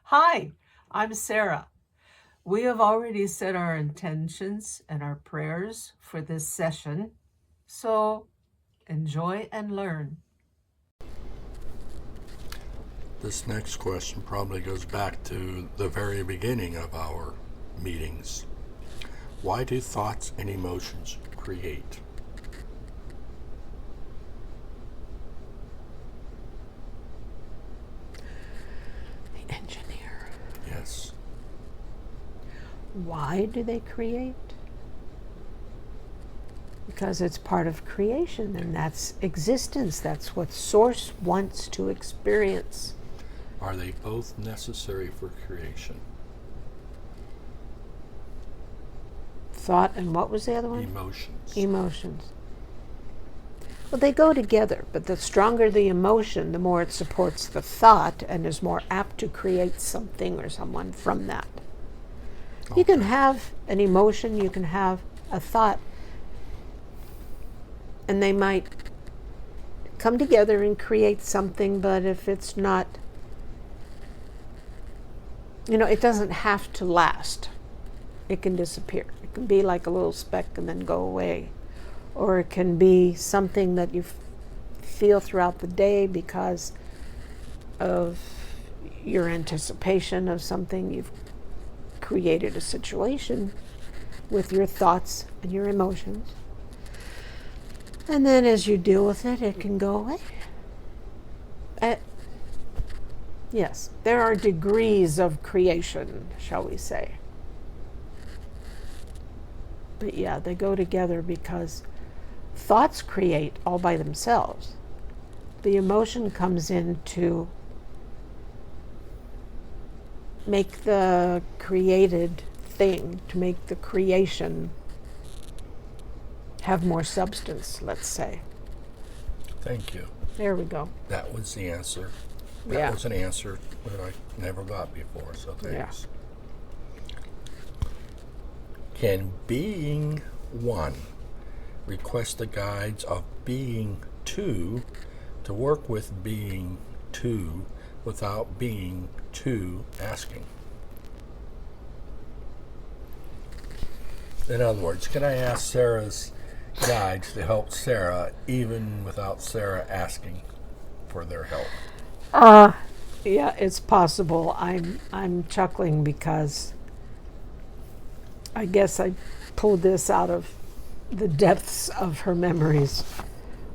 Hi, I'm Sarah. We have already set our intentions and our prayers for this session, so enjoy and learn. This next question probably goes back to the very beginning of our meetings. Why do thoughts and emotions create? The engineer. Yes. Why do they create? Because it's part of creation, and that's existence. That's what Source wants to experience. Are they both necessary for creation? Thought and what was the other one? Emotions. Emotions. Well, they go together, but the stronger the emotion, the more it supports the thought and is more apt to create something or someone from that. You can have an emotion, you can have a thought, and they might come together and create something, but if it's not, it doesn't have to last. It can disappear. It can be like a little speck and then go away. Or it can be something that you feel throughout the day because of your anticipation of something. You've created a situation with your thoughts and your emotions. And then as you deal with it, it can go away. Yes, there are degrees of creation, shall we say. But yeah, they go together because thoughts create all by themselves. The emotion comes in to make the created thing, to make the creation have more substance, let's say. Thank you. There we go. That was the answer. That Yeah. was an answer that I never got before, so thanks. Can being one request the guides of being two to work with being two without being two asking? In other words, can I ask Sarah's guides to help Sarah even without Sarah asking for their help? Yeah, it's possible. I'm chuckling because I guess I pulled this out of the depths of her memories.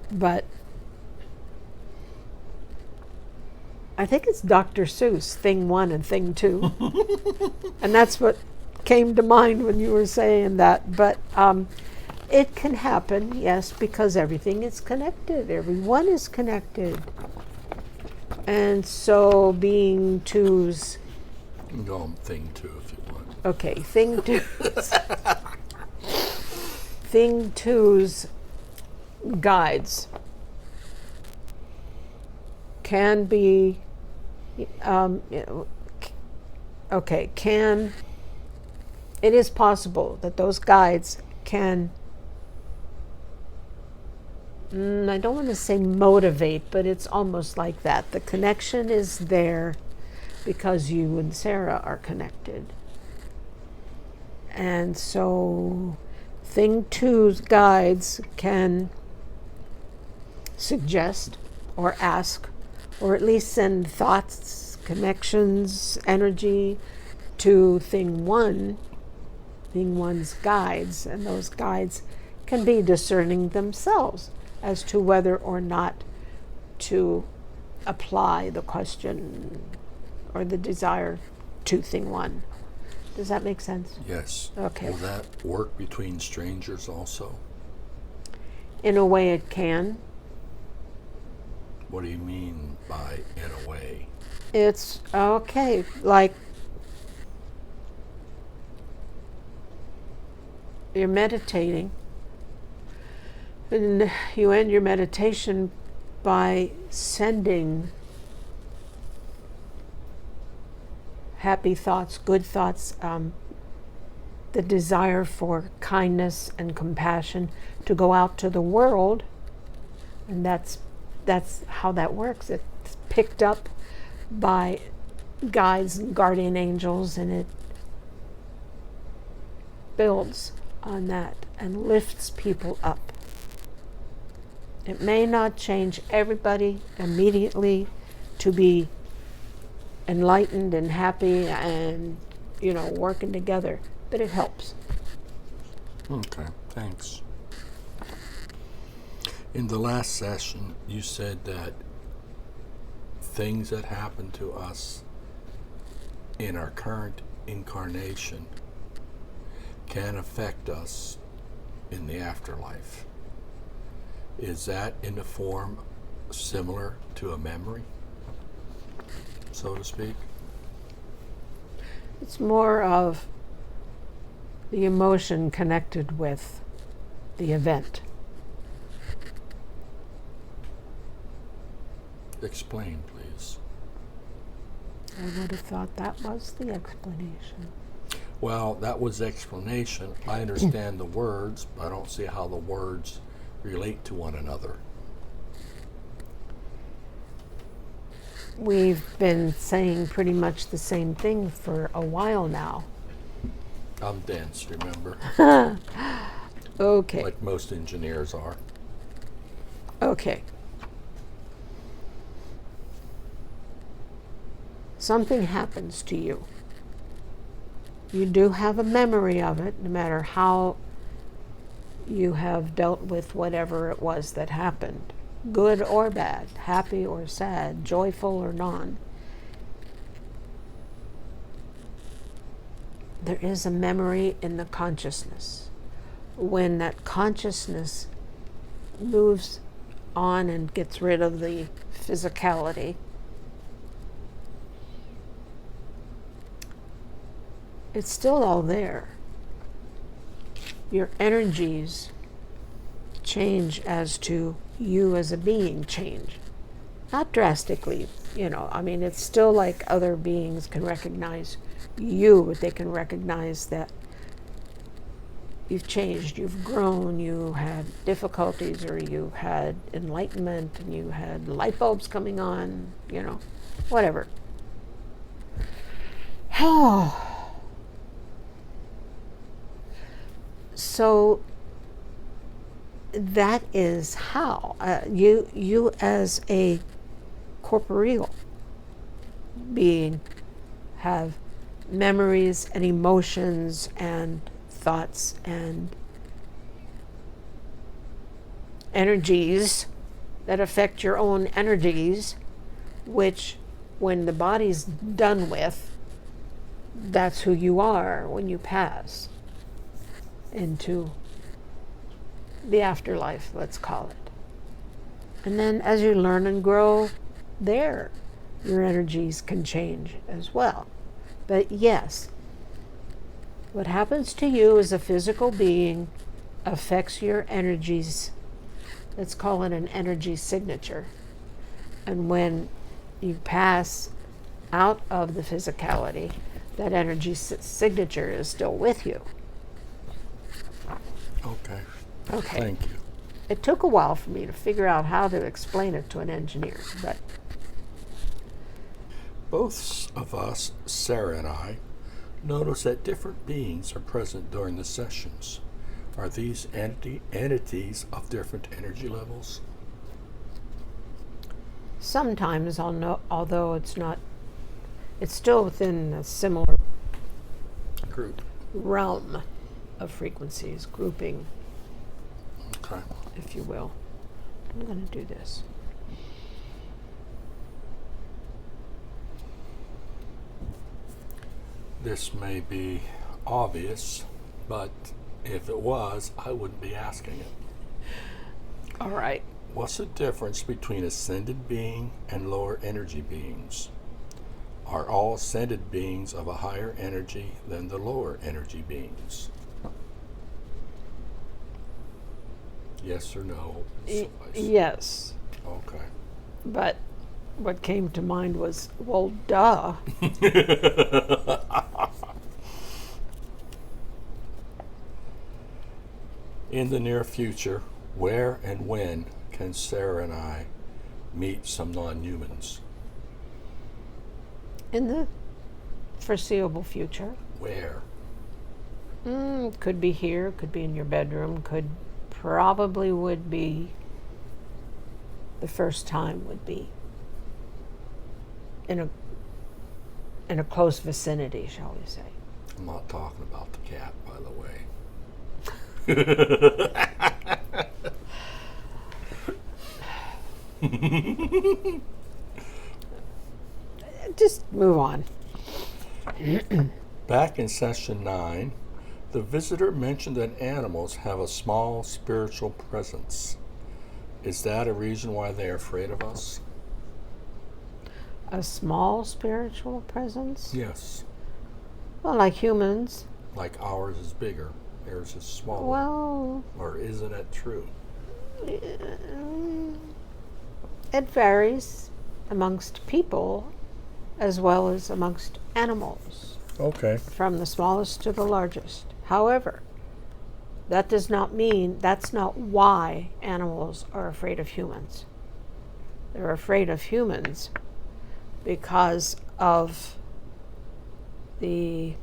But I think it's Dr. Seuss, Thing 1 and Thing 2. And that's what came to mind when you were saying that. But it can happen, yes, because everything is connected. Everyone is connected. And so being twos. You can go on thing two if you want. Okay, thing twos. Thing twos guides can be it is possible that those guides can, I don't want to say motivate, but it's almost like that. The connection is there because you and Sarah are connected. And so Thing Two's guides can suggest or ask, or at least send thoughts, connections, energy to Thing One, Thing One's guides, and those guides can be discerning themselves as to whether or not to apply the question or the desire to Thing One. Does that make sense? Yes. Okay. Will that work between strangers also? In a way it can. What do you mean by in a way? It's okay, like you're meditating and you end your meditation by sending happy thoughts, good thoughts, the desire for kindness and compassion to go out to the world, and that's how that works. It's picked up by guides and guardian angels, and it builds on that and lifts people up. It may not change everybody immediately to be enlightened and happy and, working together, but it helps. Okay, thanks. In the last session, you said that things that happen to us in our current incarnation can affect us in the afterlife. Is that in a form similar to a memory, so to speak? It's more of the emotion connected with the event. Explain, please. I would have thought that was the explanation. Well, that was the explanation. I understand the words, but I don't see how the words relate to one another. We've been saying pretty much the same thing for a while now. I'm dense, remember? Okay. Like most engineers are. Okay. Something happens to you. You do have a memory of it, no matter how you have dealt with whatever it was that happened, good or bad, happy or sad, joyful or non. There is a memory in the consciousness. When that consciousness moves on and gets rid of the physicality, it's still all there. Your energies change as to you as a being change. Not drastically, it's still like other beings can recognize you, but they can recognize that you've changed, you've grown, you had difficulties, or you had enlightenment, and you had light bulbs coming on, whatever. So that is how you as a corporeal being have memories and emotions and thoughts and energies that affect your own energies, which when the body's done with, that's who you are when you pass into the afterlife, let's call it. And then as you learn and grow there, your energies can change as well. But yes, what happens to you as a physical being affects your energies. Let's call it an energy signature. And when you pass out of the physicality, that energy signature is still with you. Okay. Okay. Thank you. It took a while for me to figure out how to explain it to an engineer, but Both of us, Sarah and I, notice that different beings are present during the sessions. Are these entities of different energy levels? sometimes I'll know, although it's still within a similar Group. realm of frequencies, grouping, Okay. if you will. I'm going to do this. This may be obvious, but if it was, I wouldn't be asking it. All right. What's the difference between ascended being and lower energy beings? Are all ascended beings of a higher energy than the lower energy beings? Yes or no? Suffice. Yes, Okay. but what came to mind was, well, duh. In the near future, where and when can Sarah and I meet some non-humans? In the foreseeable future. Where? Could be here, could be in your bedroom, probably would be, the first time would be in a close vicinity, shall we say. I'm not talking about the cat, by the way. Just move on. Back in session 9, the visitor mentioned that animals have a small spiritual presence. Is that a reason why they are afraid of us? A small spiritual presence? Yes. Well, like humans. Like ours is bigger, theirs is smaller. Well, Or isn't it true? it varies amongst people as well as amongst animals, Okay. from the smallest to the largest. However, that does not mean, that's not why animals are afraid of humans. They're afraid of humans because of the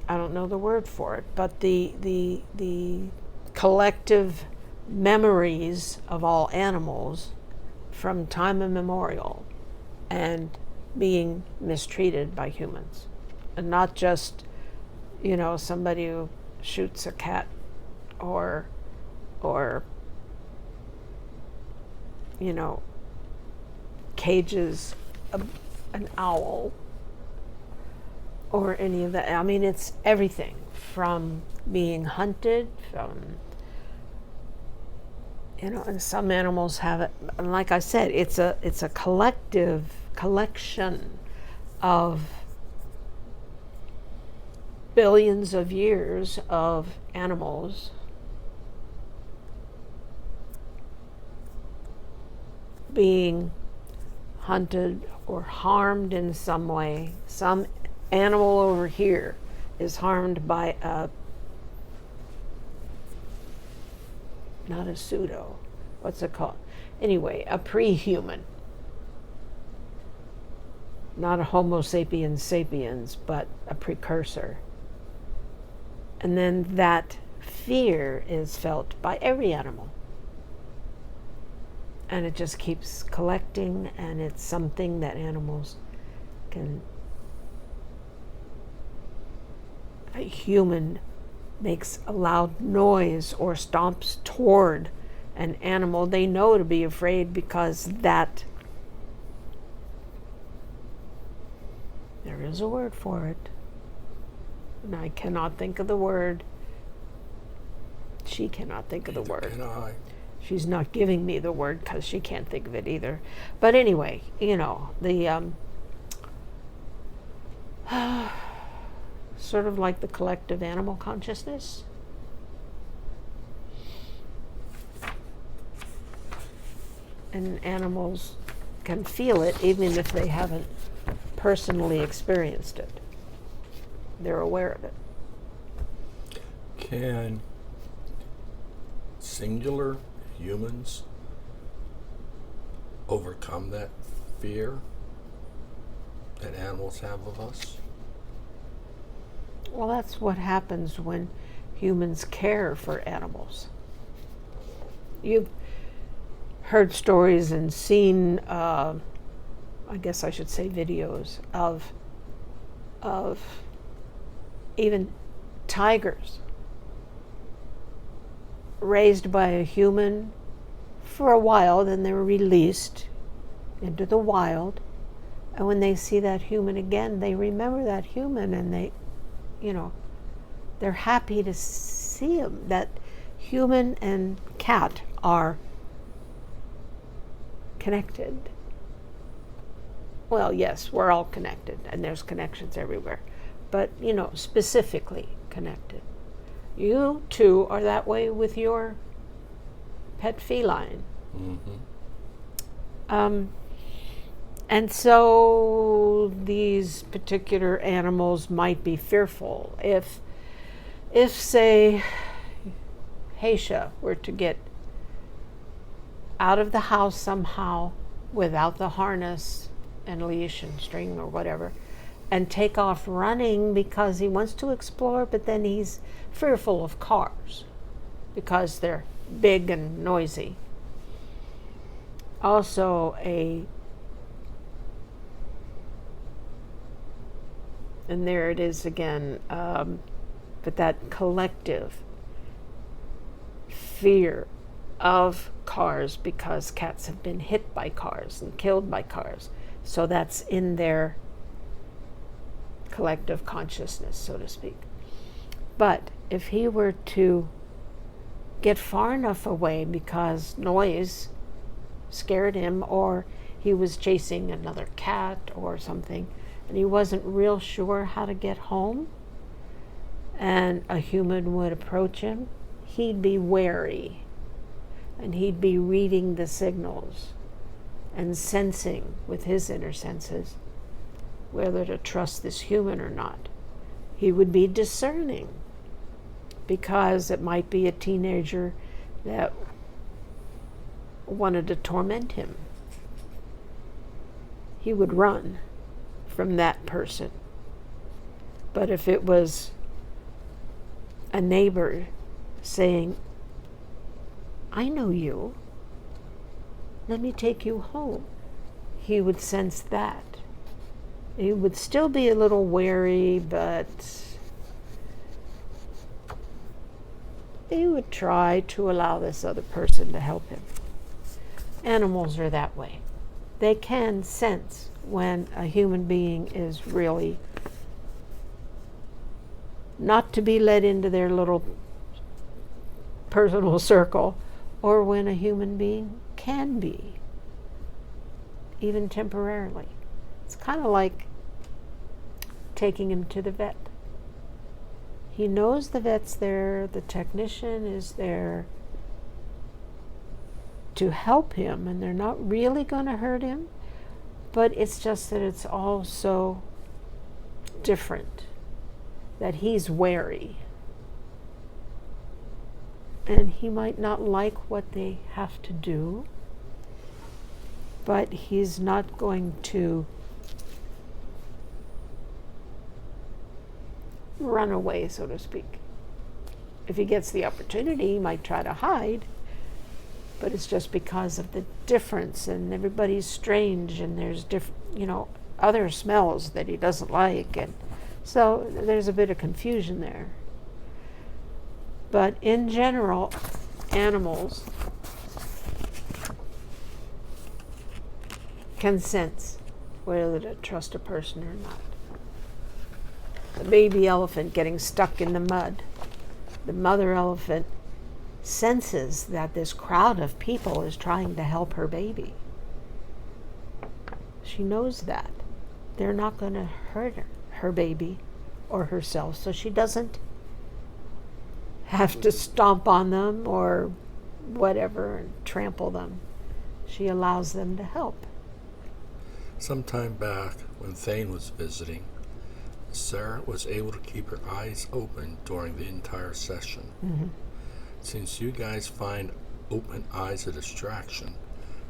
I don't know the word for it, but the collective memories of all animals from time immemorial and being mistreated by humans. And not just, somebody who shoots a cat or cages an owl or any of that. I mean, it's everything from being hunted, and some animals have it. And like I said, it's a collection of billions of years of animals being hunted or harmed in some way. Some animal over here is harmed by not a pseudo, what's it called? Anyway, a pre-human. Not a Homo sapiens sapiens, but a precursor. And then that fear is felt by every animal. And it just keeps collecting, and it's something that animals can. A human makes a loud noise or stomps toward an animal they know to be afraid, because that, there is a word for it, and I cannot think of the word. She cannot think of the word. Can I? She's not giving me the word because she can't think of it either. But anyway, the sort of like the collective animal consciousness. And animals can feel it even if they haven't personally experienced it. They're aware of it. Can singular humans overcome that fear that animals have of us? Well, that's what happens when humans care for animals. You've heard stories and seen, I guess I should say videos of even tigers raised by a human for a while, then they were released into the wild, and when they see that human again, they remember that human, and they're happy to see him. That human and cat are connected. Well, yes, we're all connected, and there's connections everywhere, but specifically connected. You too are that way with your pet feline. Mm-hmm. And so these particular animals might be fearful. If say, Haisha were to get out of the house somehow without the harness and leash and string or whatever, and take off running because he wants to explore, but then he's fearful of cars because they're big and noisy. Also and there it is again, but that collective fear of cars because cats have been hit by cars and killed by cars. So that's in their collective consciousness, so to speak. But if he were to get far enough away because noise scared him, or he was chasing another cat or something, and he wasn't real sure how to get home, and a human would approach him, he'd be wary, and he'd be reading the signals and sensing with his inner senses whether to trust this human or not. He would be discerning because it might be a teenager that wanted to torment him. He would run from that person. But if it was a neighbor saying, I know you, let me take you home, he would sense that. He would still be a little wary, but he would try to allow this other person to help him. Animals are that way. They can sense when a human being is really not to be let into their little personal circle, or when a human being can be, even temporarily. It's kind of like taking him to the vet. He knows the vet's there, the technician is there to help him, and they're not really going to hurt him, but it's just that it's all so different that he's wary. And he might not like what they have to do, but he's not going to run away, so to speak. If he gets the opportunity, he might try to hide, but it's just because of the difference, and everybody's strange, and there's other smells that he doesn't like, and so there's a bit of confusion there. But in general, animals can sense whether to trust a person or not. The baby elephant getting stuck in the mud, the mother elephant senses that this crowd of people is trying to help her baby. She knows that. They're not going to hurt her baby or herself, so she doesn't have to stomp on them or whatever and trample them. She allows them to help. Some time back, when Thane was visiting, Sarah was able to keep her eyes open during the entire session. Mm-hmm. Since you guys find open eyes a distraction,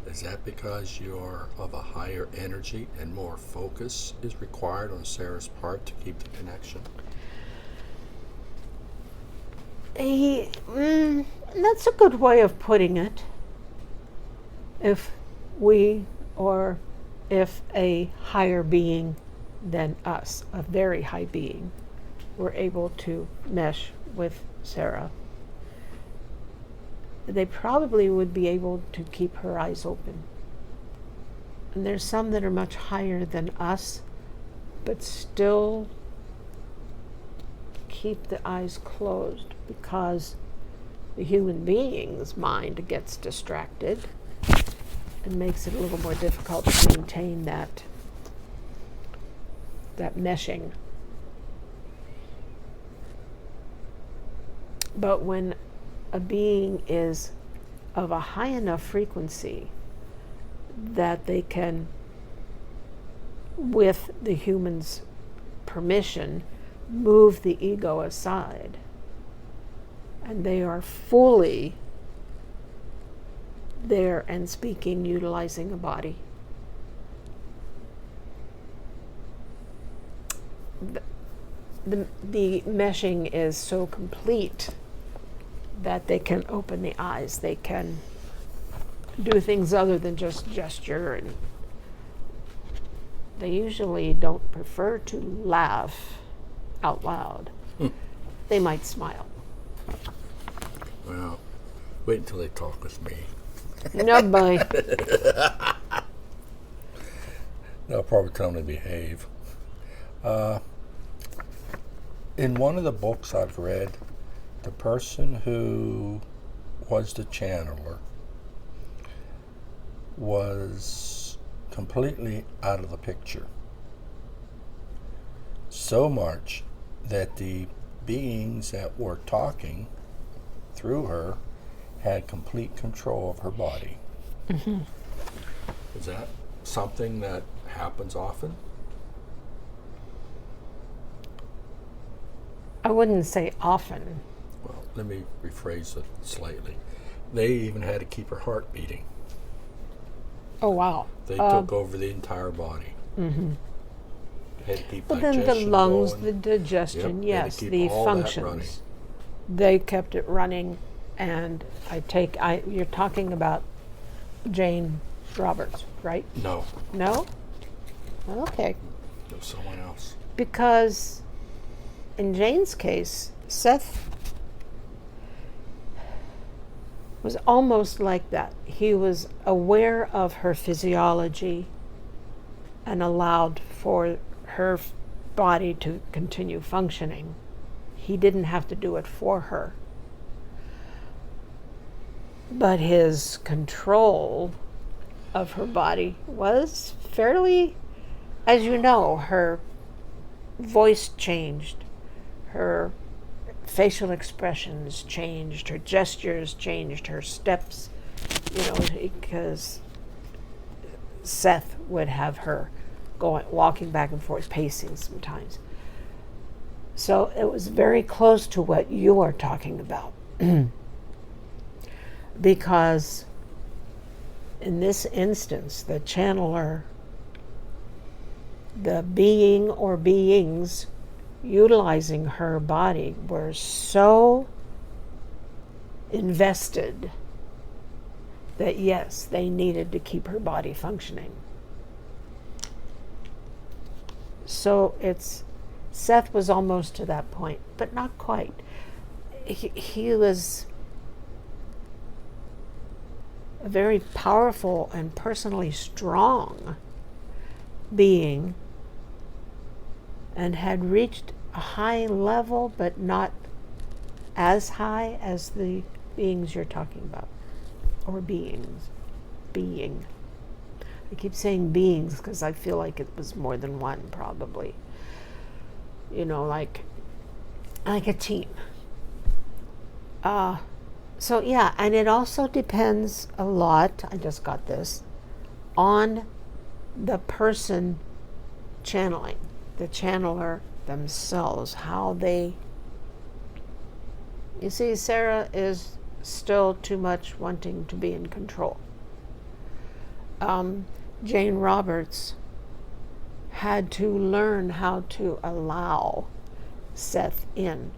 is that because you're of a higher energy and more focus is required on Sarah's part to keep the connection? That's a good way of putting it. If a higher being than us, a very high being, were able to mesh with Sarah, they probably would be able to keep her eyes open. And there's some that are much higher than us, but still keep the eyes closed because the human being's mind gets distracted and makes it a little more difficult to maintain that meshing. But when a being is of a high enough frequency that they can, with the human's permission, move the ego aside, and they are fully there and speaking, utilizing a body. The meshing is so complete that they can open the eyes. They can do things other than just gesture, and they usually don't prefer to laugh out loud. They might smile. Well, wait until they talk with me. No, boy. They'll probably tell them to behave. In one of the books I've read, the person who was the channeler was completely out of the picture. So much that the beings that were talking through her had complete control of her body. Mm-hmm. Is that something that happens often? I wouldn't say often. Well, let me rephrase it slightly. They even had to keep her heart beating. Oh, wow. They took over the entire body. Mm-hmm. They had to keep But then digestion the lungs, going. the digestion, Yep, they had to yes, keep the all that running. functions. They kept it running, and you're talking about Jane Roberts, right? No, No? Okay. it was someone else. Because in Jane's case, Seth was almost like that. He was aware of her physiology and allowed for her body to continue functioning. He didn't have to do it for her. But his control of her body was fairly, as you know, her voice changed, her facial expressions changed, her gestures changed, her steps, because Seth would have her walking back and forth, pacing sometimes. So it was very close to what you are talking about. Because in this instance, the channeler, the being or beings utilizing her body were so invested that yes, they needed to keep her body functioning. So Seth was almost to that point, but not quite. He was a very powerful and personally strong being and had reached a high level, but not as high as the beings you're talking about, or being. I keep saying beings because I feel like it was more than one, probably. Like a team. So yeah, and it also depends a lot, I just got this, on the person channeling, the channeler themselves, how they... You see, Sarah is still too much wanting to be in control. Jane Roberts had to learn how to allow Seth in.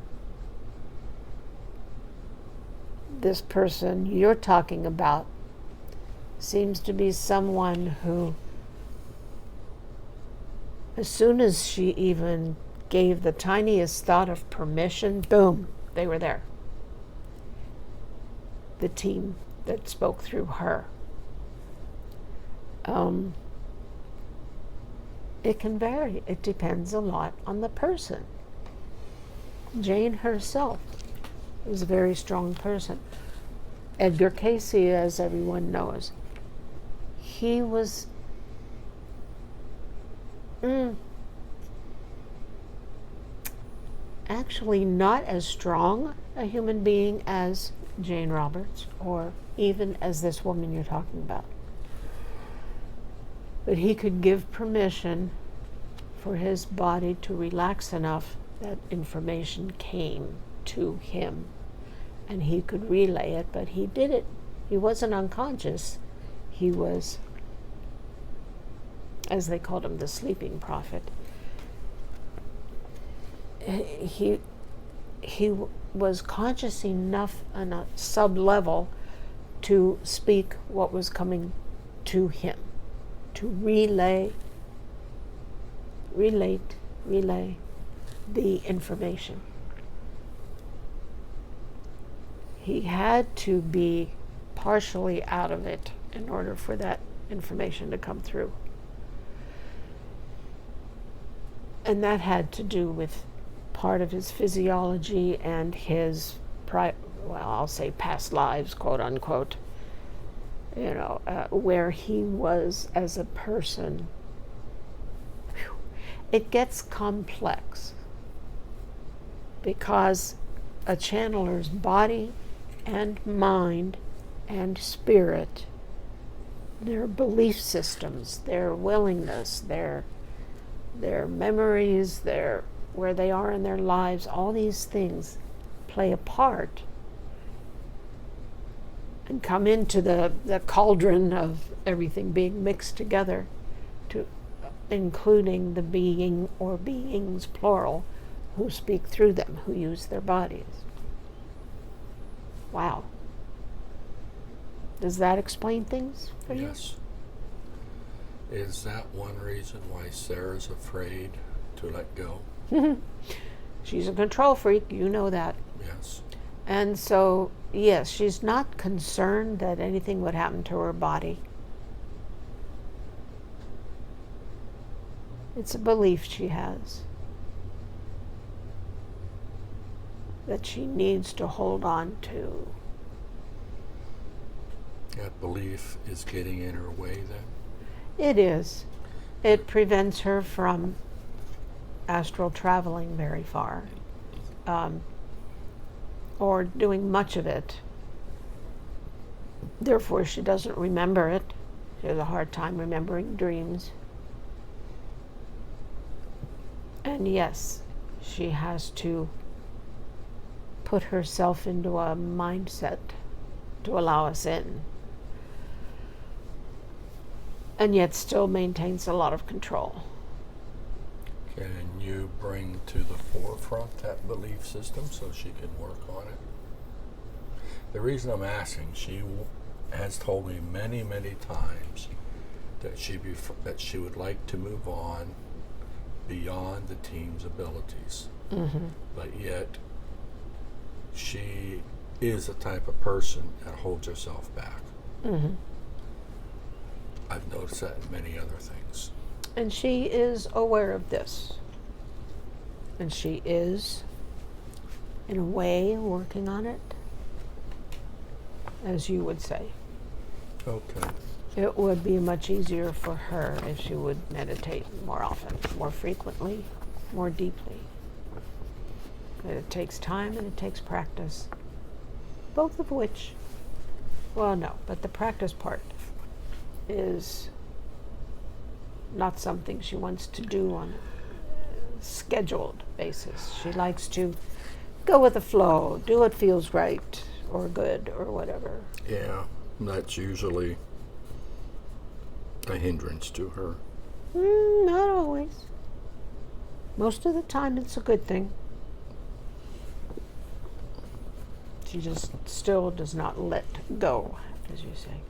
This person you're talking about seems to be someone who, as soon as she even gave the tiniest thought of permission, boom, they were there. The team that spoke through her. It can vary. It depends a lot on the person. Jane herself was a very strong person. Edgar Cayce, as everyone knows, he was actually not as strong a human being as Jane Roberts, or even as this woman you're talking about. But he could give permission for his body to relax enough that information came to him, and he could relay it, but he did it He wasn't unconscious. He was, as they called him, the sleeping prophet. He was conscious enough on a sub-level to speak what was coming to him, to relay the information. He had to be partially out of it in order for that information to come through. And that had to do with part of his physiology and his, I'll say past lives, quote unquote, where he was as a person. Whew. It gets complex because a channeler's body and mind and spirit, their belief systems, their willingness, their memories, where they are in their lives, all these things play a part and come into the cauldron of everything being mixed together, to including the being or beings, plural, who speak through them, who use their bodies. Wow. Does that explain things for you? Yes. Is that one reason why Sarah's afraid to let go? She's a control freak, you know that. Yes. And so, yes, she's not concerned that anything would happen to her body. It's a belief she has that she needs to hold on to. That belief is getting in her way then? It is. It prevents her from astral traveling very far, or doing much of it. Therefore, she doesn't remember it. She has a hard time remembering dreams. And yes, she has to put herself into a mindset to allow us in, and yet still maintains a lot of control. Can you bring to the forefront that belief system so she can work on it? The reason I'm asking, she has told me many, many times that she would like to move on beyond the team's abilities. Mm-hmm. But yet, she is a type of person that holds herself back. Mm-hmm. I've noticed that in many other things. And she is aware of this. And she is, in a way, working on it, as you would say. Okay. It would be much easier for her if she would meditate more often, more frequently, more deeply. But it takes time and it takes practice. Both of which, well, no, but the practice part is not something she wants to do on a scheduled basis. She likes to go with the flow, do what feels right or good or whatever. Yeah, that's usually a hindrance to her. Not always. Most of the time it's a good thing. She just still does not let go, as you say.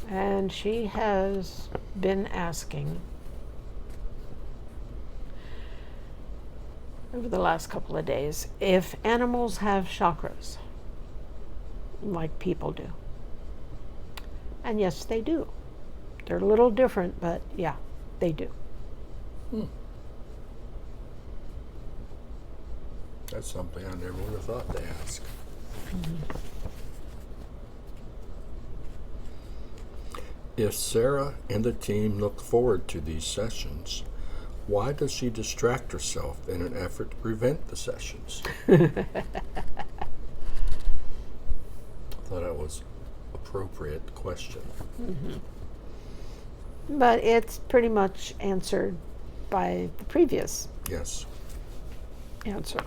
And she has been asking over the last couple of days if animals have chakras like people do. And yes, they do. They're a little different, but yeah, they do. That's something I never would have thought to ask. Mm-hmm. If Sarah and the team look forward to these sessions, why does she distract herself in an effort to prevent the sessions? I thought that was an appropriate question. Mm-hmm. But it's pretty much answered by the previous Yes. answer.